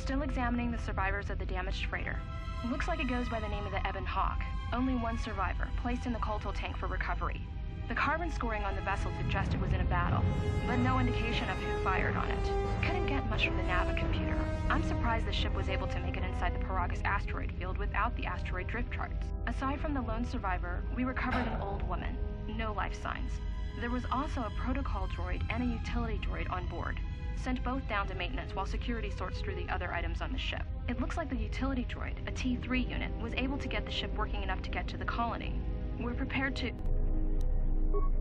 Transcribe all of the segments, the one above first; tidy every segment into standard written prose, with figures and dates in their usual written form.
still examining the survivors of the damaged freighter. Looks like it goes by the name of the Ebon Hawk. Only one survivor, placed in the Colto tank for recovery. The carbon scoring on the vessel suggests it was in a battle, but no indication of who fired on it. Couldn't get much from the Nava computer. I'm surprised the ship was able to make it inside the Paragus asteroid field without the asteroid drift charts. Aside from the lone survivor, we recovered an old woman. No life signs. There was also a protocol droid and a utility droid on board. Sent both down to maintenance while security sorts through the other items on the ship. It looks like the utility droid, a T3 unit, was able to get the ship working enough to get to the colony. We're prepared to...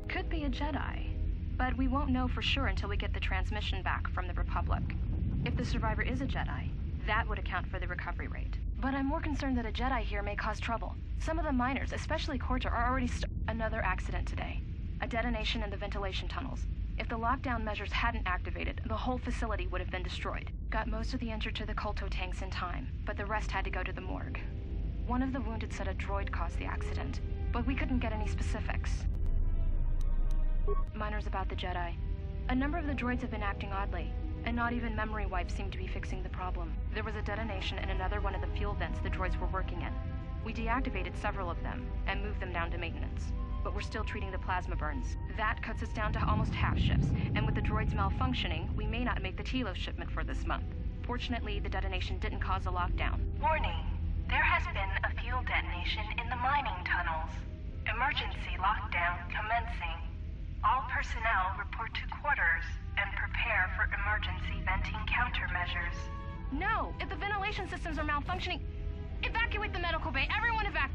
Could be a Jedi, but we won't know for sure until we get the transmission back from the Republic. If the survivor is a Jedi, that would account for the recovery rate. But I'm more concerned that a Jedi here may cause trouble. Some of the miners, especially Corta, are already Another accident today. A detonation in the ventilation tunnels. If the lockdown measures hadn't activated, the whole facility would have been destroyed. Got most of the injured to the Colto tanks in time, but the rest had to go to the morgue. One of the wounded said a droid caused the accident, but we couldn't get any specifics. Miners about the Jedi. A number of the droids have been acting oddly, and not even memory wipes seem to be fixing the problem. There was a detonation in another one of the fuel vents the droids were working in. We deactivated several of them, and moved them down to maintenance. But we're still treating the plasma burns. That cuts us down to almost half shifts, and with the droids malfunctioning, we may not make the Telos shipment for this month. Fortunately, the detonation didn't cause a lockdown. Warning, there has been a fuel detonation in the mining tunnels. Emergency lockdown commencing. All personnel report to quarters and prepare for emergency venting countermeasures. No! If the ventilation systems are malfunctioning, evacuate the medical bay! Everyone evacuate!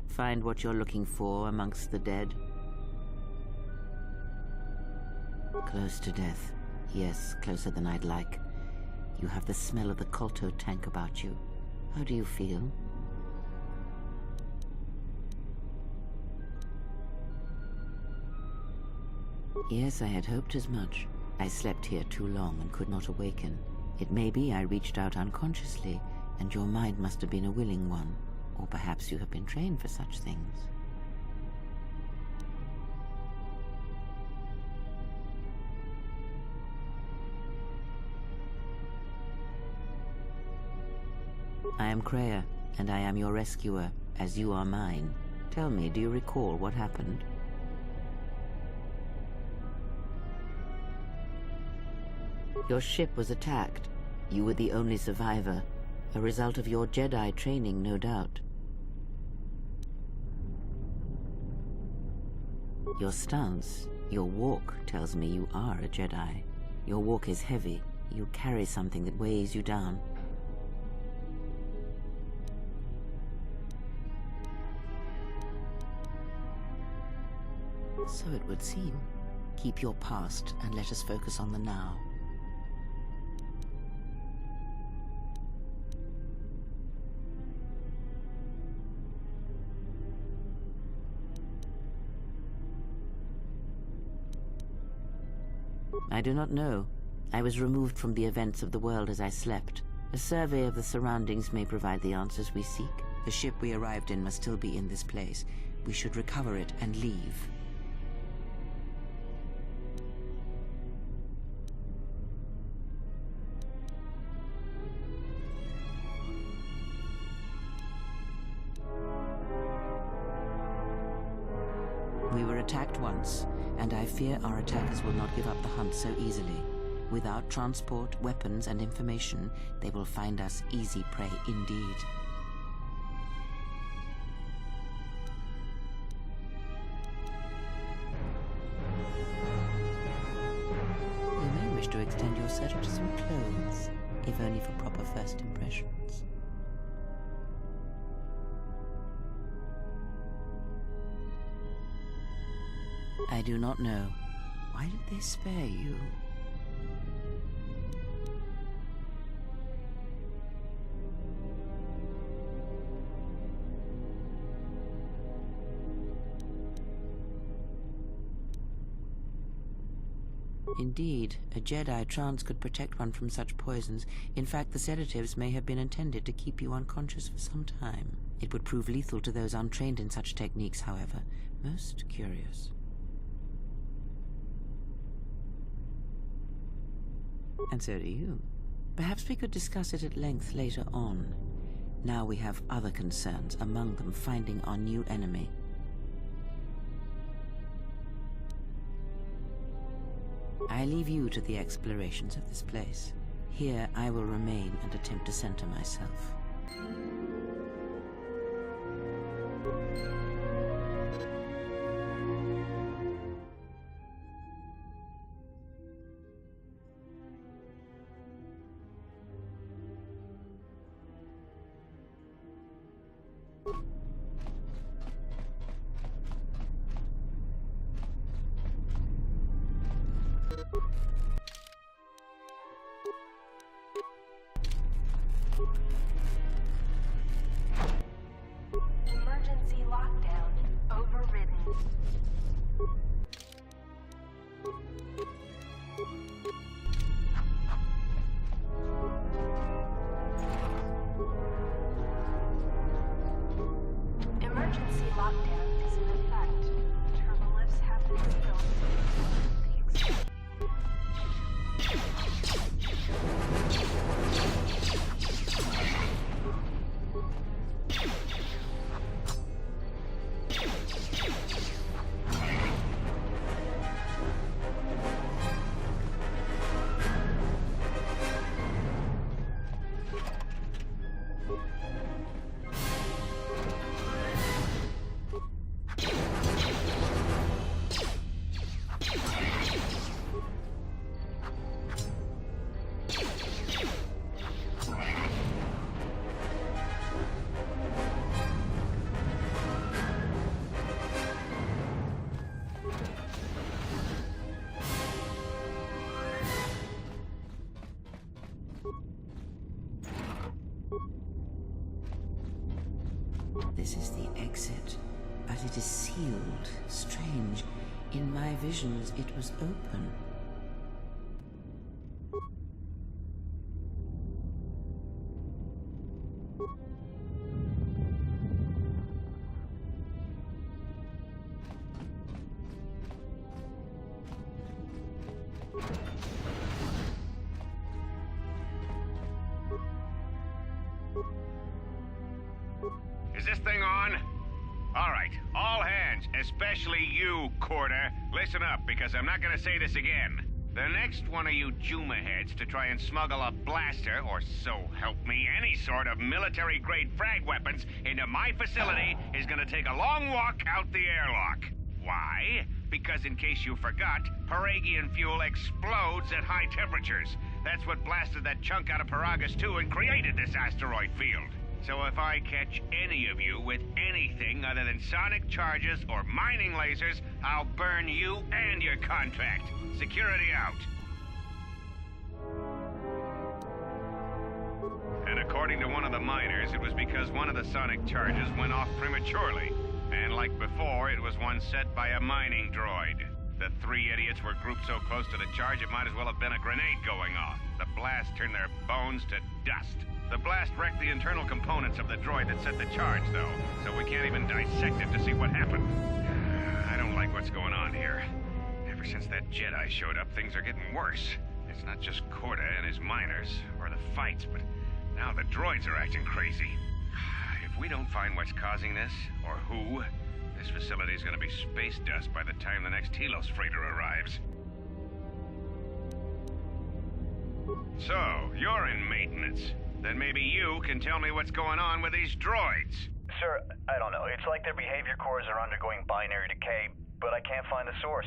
Find what you're looking for amongst the dead? Close to death. Yes, closer than I'd like. You have the smell of the Colto tank about you. How do you feel? Yes, I had hoped as much. I slept here too long and could not awaken. It may be I reached out unconsciously, and your mind must have been a willing one. Or perhaps you have been trained for such things. I am Kreia, and I am your rescuer, as you are mine. Tell me, do you recall what happened? Your ship was attacked. You were the only survivor, a result of your Jedi training, no doubt. Your stance, your walk tells me you are a Jedi. Your walk is heavy. You carry something that weighs you down. So it would seem. Keep your past and let us focus on the now. I do not know. I was removed from the events of the world as I slept. A survey of the surroundings may provide the answers we seek. The ship we arrived in must still be in this place. We should recover it and leave. We were attacked once, and I fear our attackers will not give up the hunt so easily. Without transport, weapons, and information, they will find us easy prey indeed. You may wish to extend your search to some clothes, if only for proper first impressions. I do not know. Why did they spare you? Indeed, a Jedi trance could protect one from such poisons. In fact, the sedatives may have been intended to keep you unconscious for some time. It would prove lethal to those untrained in such techniques, however. Most curious. And so do you. Perhaps we could discuss it at length later on. Now we have other concerns, among them finding our new enemy. I leave you to the explorations of this place. Here I will remain and attempt to center myself. Emergency lockdown overridden. Emergency lockdown is in effect. Turbolifts have been sealed. This is the exit, but it is sealed. Strange. In my visions, it was open. Is this thing on? All right, all hands, especially you, Corder. Listen up, because I'm not gonna say this again. The next one of you Juma heads to try and smuggle a blaster, or so help me, any sort of military-grade frag weapons into my facility is gonna take a long walk out the airlock. Why? Because in case you forgot, Paragian fuel explodes at high temperatures. That's what blasted that chunk out of Peragus 2 and created this asteroid field. So if I catch any of you with anything other than sonic charges or mining lasers, I'll burn you and your contract. Security out. And according to one of the miners, it was because one of the sonic charges went off prematurely. And like before, it was one set by a mining droid. The three idiots were grouped so close to the charge, it might as well have been a grenade going off. The blast turned their bones to dust. The blast wrecked the internal components of the droid that set the charge, though, so we can't even dissect it to see what happened. I don't like what's going on here. Ever since that Jedi showed up, things are getting worse. It's not just Korda and his miners, or the fights, but now the droids are acting crazy. If we don't find what's causing this, or who, this facility is going to be space dust by the time the next Telos freighter arrives. So, you're in maintenance. Then maybe you can tell me what's going on with these droids. Sir, I don't know. It's like their behavior cores are undergoing binary decay, but I can't find the source.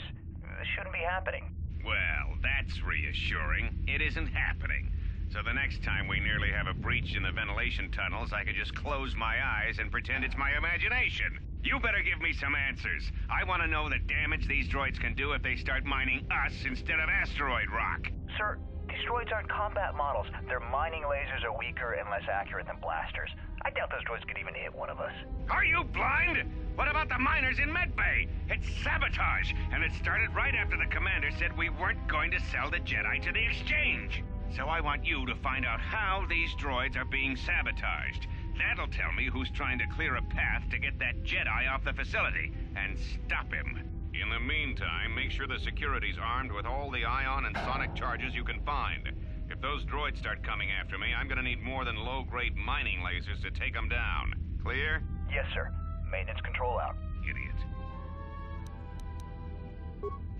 This shouldn't be happening. Well, that's reassuring. It isn't happening. So the next time we nearly have a breach in the ventilation tunnels, I can just close my eyes and pretend it's my imagination. You better give me some answers. I want to know the damage these droids can do if they start mining us instead of asteroid rock. Sir, these droids aren't combat models. Their mining lasers are weaker and less accurate than blasters. I doubt those droids could even hit one of us. Are you blind? What about the miners in Medbay? It's sabotage, and it started right after the commander said we weren't going to sell the Jedi to the exchange. So I want you to find out how these droids are being sabotaged. That'll tell me who's trying to clear a path to get that Jedi off the facility, and stop him. In the meantime, make sure the security's armed with all the ion and sonic charges you can find. If those droids start coming after me, I'm gonna need more than low-grade mining lasers to take them down. Clear? Yes, sir. Maintenance control out. Idiot.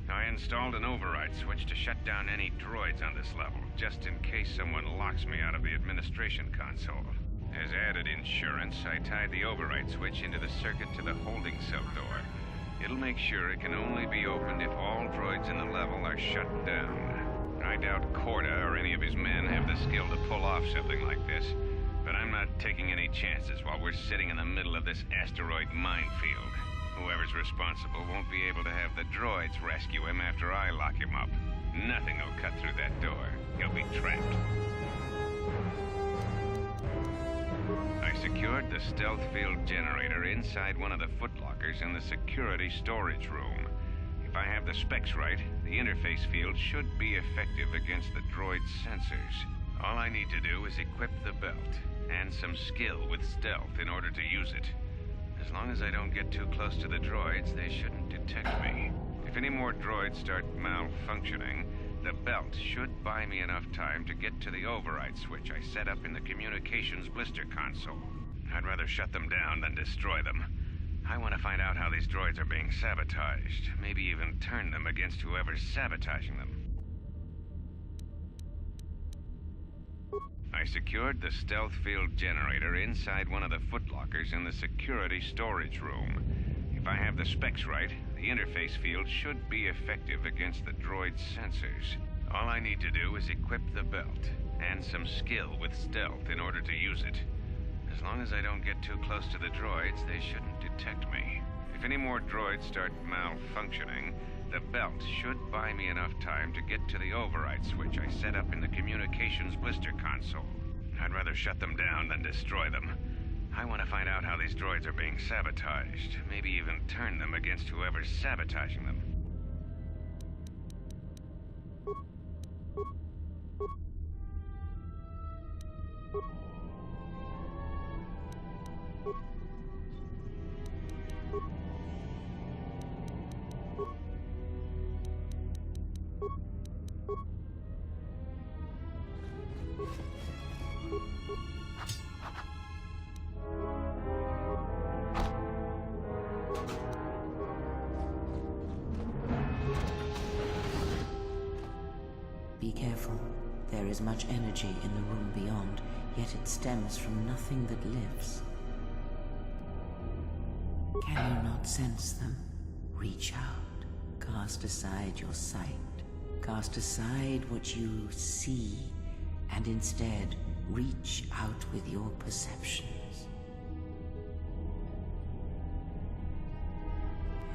I installed an override switch to shut down any droids on this level, just in case someone locks me out of the administration console. As added insurance, I tied the override switch into the circuit to the holding cell door. It'll make sure it can only be opened if all droids in the level are shut down. I doubt Korda or any of his men have the skill to pull off something like this, but I'm not taking any chances while we're sitting in the middle of this asteroid minefield. Whoever's responsible won't be able to have the droids rescue him after I lock him up. Nothing will cut through that door. He'll be trapped. I secured the stealth field generator inside one of the footlockers in the security storage room. If I have the specs right, the interface field should be effective against the droid's sensors. All I need to do is equip the belt, and some skill with stealth in order to use it. As long as I don't get too close to the droids, they shouldn't detect me. If any more droids start malfunctioning, the belt should buy me enough time to get to the override switch I set up in the communications blister console. I'd rather shut them down than destroy them. I want to find out how these droids are being sabotaged, maybe even turn them against whoever's sabotaging them. I secured the stealth field generator inside one of the footlockers in the security storage room. If I have the specs right, the interface field should be effective against the droid's sensors. All I need to do is equip the belt, and some skill with stealth in order to use it. As long as I don't get too close to the droids, they shouldn't detect me. If any more droids start malfunctioning, the belt should buy me enough time to get to the override switch I set up in the communications blister console. I'd rather shut them down than destroy them. I want to find out how these droids are being sabotaged, maybe even turn them against whoever's sabotaging them. Be careful. There is much energy in the room beyond, yet it stems from nothing that lives. Can you not sense them? Reach out. Cast aside your sight. Cast aside what you see and instead reach out with your perceptions.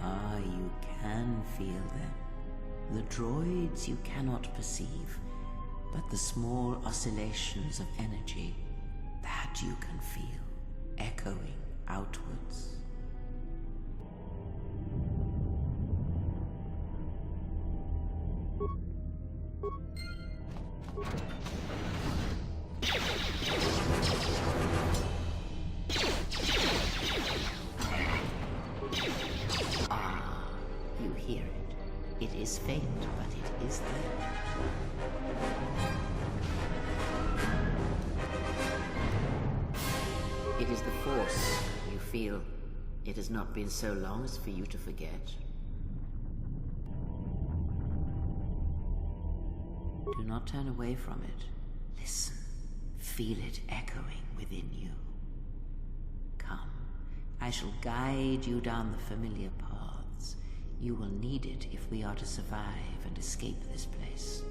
Ah, you can feel them. The droids you cannot perceive, but the small oscillations of energy, that you can feel, echoing outwards. Ah, you hear it. It is faint, but it is there. It is the Force, you feel. It has not been so long as for you to forget. Do not turn away from it. Listen. Feel it echoing within you. Come. I shall guide you down the familiar paths. You will need it if we are to survive and escape this place.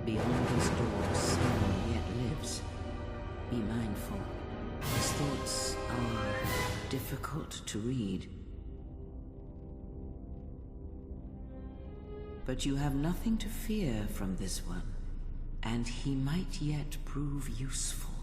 Beyond this door, someone yet lives. Be mindful. His thoughts are difficult to read. But you have nothing to fear from this one, and he might yet prove useful.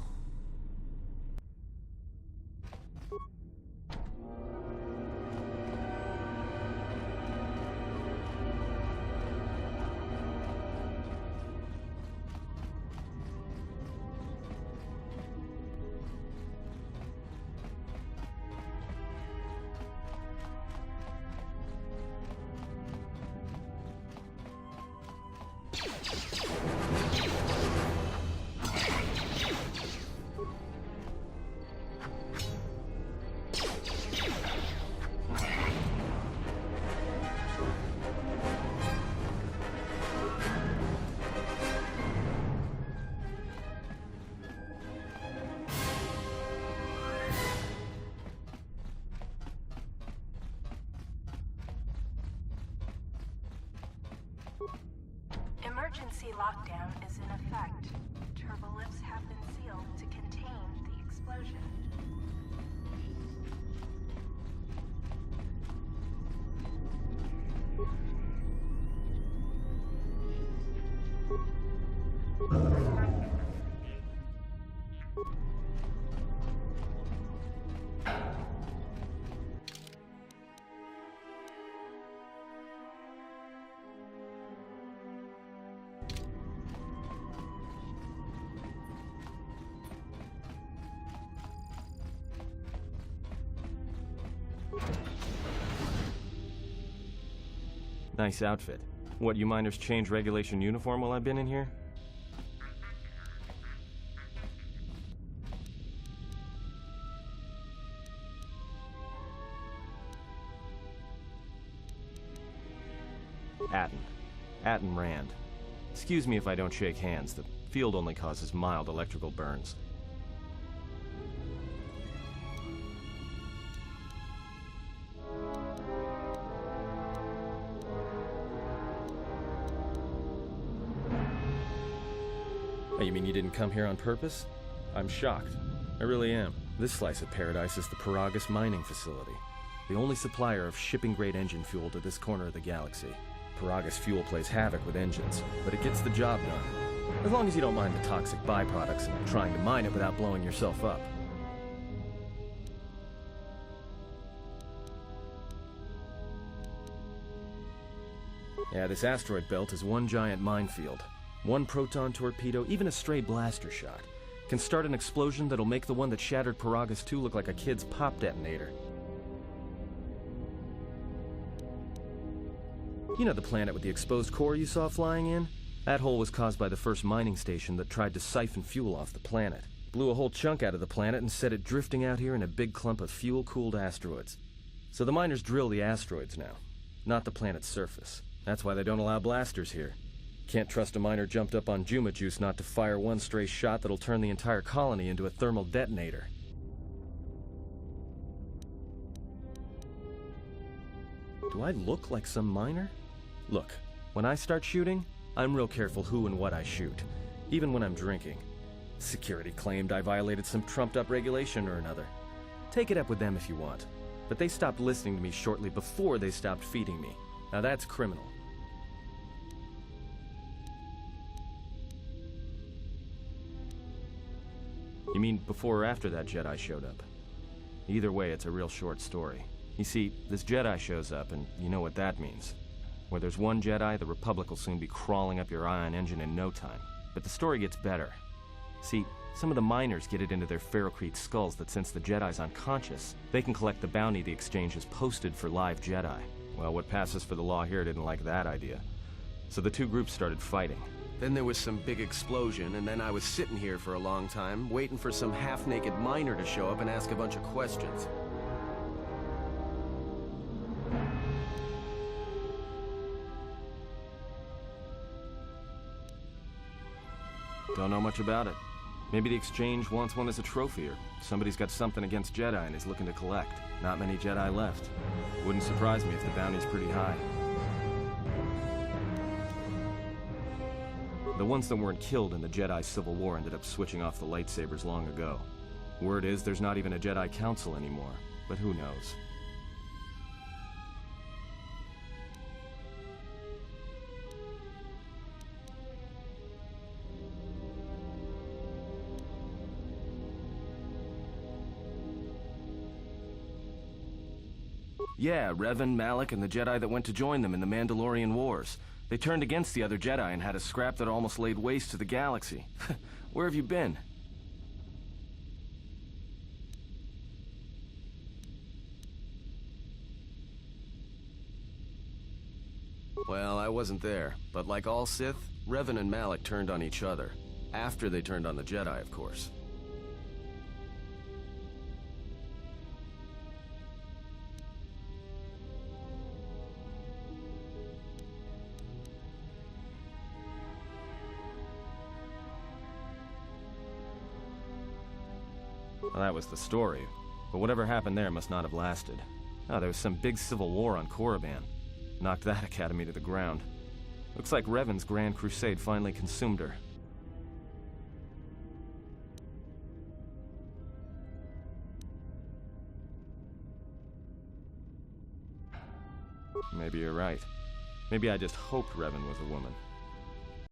Emergency lockdown is in effect. Turbolifts have been sealed to contain the explosion. Nice outfit. What, you miners change regulation uniform while I've been in here? Atten Rand. Excuse me if I don't shake hands. The field only causes mild electrical burns. Oh, you mean you didn't come here on purpose? I'm shocked. I really am. This slice of paradise is the Peragus mining facility, the only supplier of shipping-grade engine fuel to this corner of the galaxy. Peragus fuel plays havoc with engines, but it gets the job done. As long as you don't mind the toxic byproducts and trying to mine it without blowing yourself up. Yeah, this asteroid belt is one giant minefield. One proton torpedo, even a stray blaster shot, can start an explosion that'll make the one that shattered Peragus 2 look like a kid's pop detonator. You know the planet with the exposed core you saw flying in? That hole was caused by the first mining station that tried to siphon fuel off the planet. Blew a whole chunk out of the planet and set it drifting out here in a big clump of fuel-cooled asteroids. So the miners drill the asteroids now, not the planet's surface. That's why they don't allow blasters here. Can't trust a miner jumped up on Juma Juice not to fire one stray shot that'll turn the entire colony into a thermal detonator. Do I look like some miner? Look, when I start shooting, I'm real careful who and what I shoot, even when I'm drinking. Security claimed I violated some trumped-up regulation or another. Take it up with them if you want, but they stopped listening to me shortly before they stopped feeding me. Now that's criminal. You mean before or after that Jedi showed up? Either way, it's a real short story. You see, this Jedi shows up, and you know what that means. Where there's one Jedi, the Republic will soon be crawling up your ion engine in no time. But the story gets better. See, some of the miners get it into their ferrocrete skulls that since the Jedi's unconscious, they can collect the bounty the exchange has posted for live Jedi. Well, what passes for the law here didn't like that idea. So the two groups started fighting. Then there was some big explosion, and then I was sitting here for a long time, waiting for some half-naked miner to show up and ask a bunch of questions. Don't know much about it. Maybe the exchange wants one as a trophy, or somebody's got something against Jedi and is looking to collect. Not many Jedi left. Wouldn't surprise me if the bounty's pretty high. The ones that weren't killed in the Jedi Civil War ended up switching off the lightsabers long ago. Word is there's not even a Jedi Council anymore, but who knows? Yeah, Revan, Malak, and the Jedi that went to join them in the Mandalorian Wars. They turned against the other Jedi and had a scrap that almost laid waste to the galaxy. Where have you been? Well, I wasn't there, but like all Sith, Revan and Malak turned on each other. After they turned on the Jedi, of course. Well, that was the story. But whatever happened there must not have lasted. Oh, there was some big civil war on Korriban. Knocked that academy to the ground. Looks like Revan's Grand Crusade finally consumed her. Maybe you're right. Maybe I just hoped Revan was a woman.